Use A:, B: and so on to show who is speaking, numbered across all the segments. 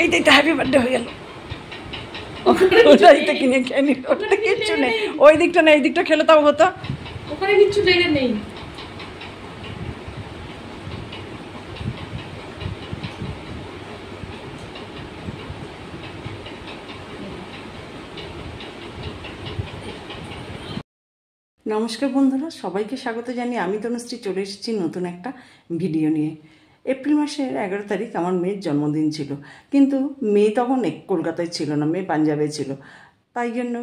A: এইটাই তো happy birthday হয়ে গেল। ওটাই তো কিনে খেয়ে নিল, ওটা কিচ্ছু নেই। ওই দিকটা না, এই দিকটা খেলে তাও হতো।
B: ওখানে কিচ্ছু জায়গা নেই।
A: নমস্কার বন্ধুরা, সবাইকে স্বাগত জানিয়ে আমি তনুশ্রী চলে এসেছি নতুন একটা ভিডিও নিয়ে। এপ্রিল মাসের 11 তারিখ আমার মেয়ের জন্মদিন ছিল, কিন্তু মেয়ে তখন কলকাতায় ছিল না, মেয়ে পাঞ্জাবে ছিল। তাই জন্য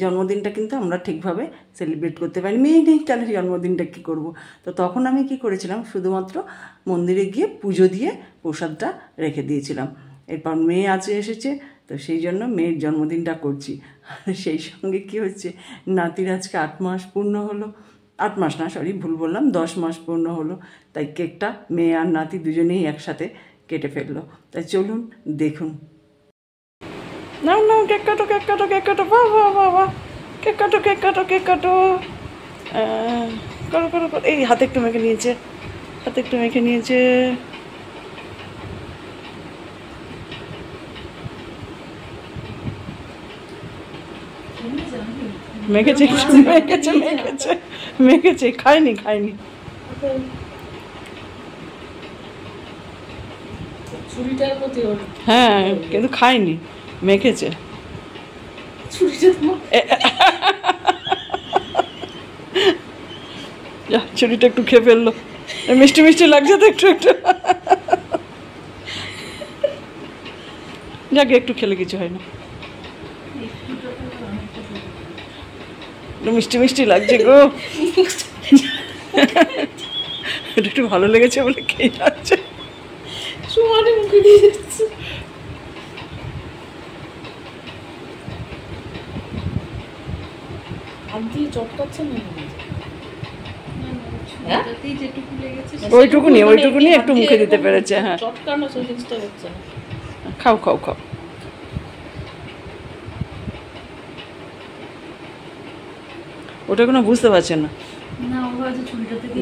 A: জন্মদিনটা কিন্তু আমরা ঠিকভাবে সেলিব্রেট করতে পারি। মেয়ে নেই, তাহলে জন্মদিনটা কী করব। তো তখন আমি কি করেছিলাম, শুধুমাত্র মন্দিরে গিয়ে পুজো দিয়ে প্রসাদটা রেখে দিয়েছিলাম। এরপর মেয়ে এসেছে, তো সেই জন্য মেয়ের জন্মদিনটা করছি। সেই সঙ্গে কি হচ্ছে, নাতির আজকে 8 মাস পূর্ণ হলো। 8 মাস না, সরি ভুল বললাম, 10 মাস পূর্ণ হলো। তাই কেকটা মেয়ে আর নাতি দুজনেই একসাথে কেটে ফেললো। তাই চলুন দেখুন। নাও নাও, কেক কাটো, কেক কাটো, কেক কাটো, বাহ বাহ বাহ বাহ, কেক কাটো, কেক কাটো, কেক কাটো। করো করো করো। এই হাতে একটু মেখে নিয়েছে, হাতে একটু মেখে নিয়েছে। মেখেছে মেখেছে মেখেছে মেখেছে, খায়নি খায়নি। হ্যাঁ, কিন্তু খায়নি, মেখেছে। ছুরিটা একটু খেয়ে ফেললো, মিষ্টি মিষ্টি লাগছে তো একটু একটু। যাকে একটু খেলে কিছু হয় না, মিষ্টি মিষ্টি লাগছে গো। এটা একটু ভালো লেগেছে বলে খেয়ে যাচ্ছে।
B: সুমানে মুখে দিয়ে যাচ্ছে। হাত দিয়ে চটকাচ্ছে না,
A: ওইটুকুনি ওইটুকুনি একটু মুখে দিতে পেরেছে। হ্যাঁ,
B: চটকানো চেষ্টা করছে না।
A: খাও খাও খাও। ওটা কোনো বুঝতে পারছে না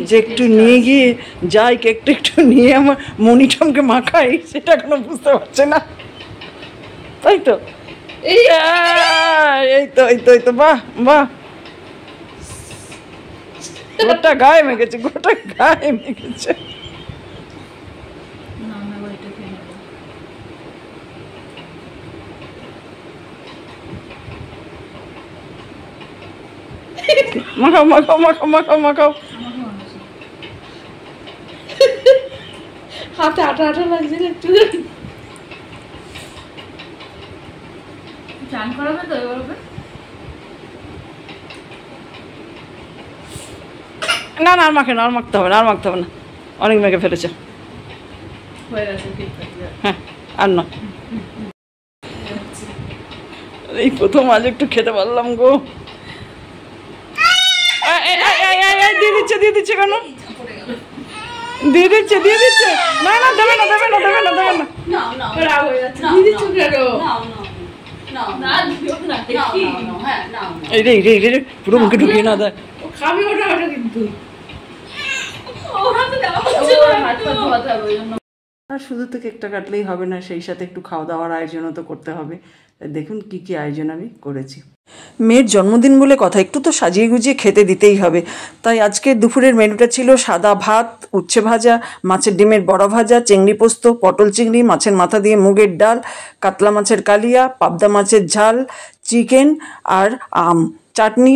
A: যে একটু নিয়ে গিয়ে যাই, কেকটা একটু নিয়ে আমার মনিটমকে মাখাই, সেটা কোনো বুঝতে পারছে না। তাই তো, এই তো এই তো এই তো, বাহ বাহ। গোটা গায়ে মেখেছে, গোটা গায়ে মেখেছে। মাখাও মাখাও মাখাও মাখাও মাখাও।
B: হাতে আটা আটা লাগছে একটু। চান করাবে তো এভাবে?
A: না না, আর মাখে না, আর মাখতে হবে না, আর মাখতে হবে না, অনেক মেখে ফেলেছে। হ্যাঁ, আর না, এই প্রথম আজ একটু খেতে পারলাম গো। দিয়ে দিচ্ছে দিয়ে দিচ্ছে কেন, দিয়ে দিচ্ছে দিয়ে দিচ্ছে। না না, দেবে না দেবে না দেবে না দেবে না। এই রে এই রে, পুরো মুখে ঢুকিয়ে না দেয়।
B: খাবি ওটা ওটা কিন্তু
A: আর শুধু তো কেকটা কাটলেই হবে না, সেই সাথে একটু খাওয়া দাওয়ার আয়োজনও তো করতে হবে। দেখুন কি কি আয়োজন আমি করেছি। মেয়ের জন্মদিন বলে কথা, একটু তো সাজিয়ে গুজিয়ে খেতে দিতেই হবে। তাই আজকে দুপুরের মেনুটা ছিল সাদা ভাত, উচ্ছে ভাজা, মাছের ডিমের বড়া ভাজা, চিংড়ি পোস্ত, পটল চিংড়ি, মাছের মাথা দিয়ে মুগের ডাল, কাতলা মাছের কালিয়া, পাবদা মাছের ঝাল, চিকেন আর আম। চাটনি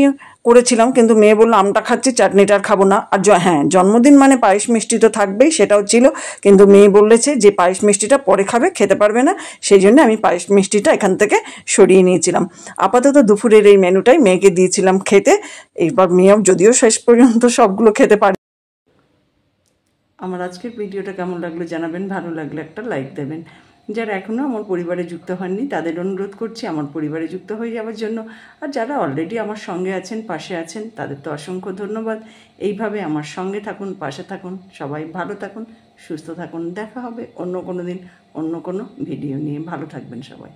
A: করেছিলাম, কিন্তু মেয়ে বললো আমটা খাচ্ছি, চাটনিটা আর খাবো না। আর হ্যাঁ, জন্মদিন মানে পায়েস মিষ্টি তো থাকবেই, সেটাও ছিল। কিন্তু মেয়ে বলেছে যে পায়েস মিষ্টিটা পরে খাবে, খেতে পারবে না, সেই জন্য আমি পায়েস মিষ্টিটা এখান থেকে সরিয়ে নিয়েছিলাম। আপাতত দুপুরের এই মেনুটাই মেয়েকে দিয়েছিলাম খেতে। এইবার মেয়েও যদিও শেষ পর্যন্ত সবগুলো খেতে পারে। আমার আজকের ভিডিওটা কেমন লাগলো জানাবেন, ভালো লাগলে একটা লাইক দেবেন। যারা এখনও আমার পরিবারে যুক্ত হননি তাদের অনুরোধ করছি আমার পরিবারে যুক্ত হয়ে যাওয়ার জন্য। আর যারা অলরেডি আমার সঙ্গে আছেন, পাশে আছেন, তাদের তো অসংখ্য ধন্যবাদ। এইভাবে আমার সঙ্গে থাকুন, পাশে থাকুন, সবাই ভালো থাকুন, সুস্থ থাকুন। দেখা হবে অন্য কোনো দিন অন্য কোনো ভিডিও নিয়ে। ভালো থাকবেন সবাই।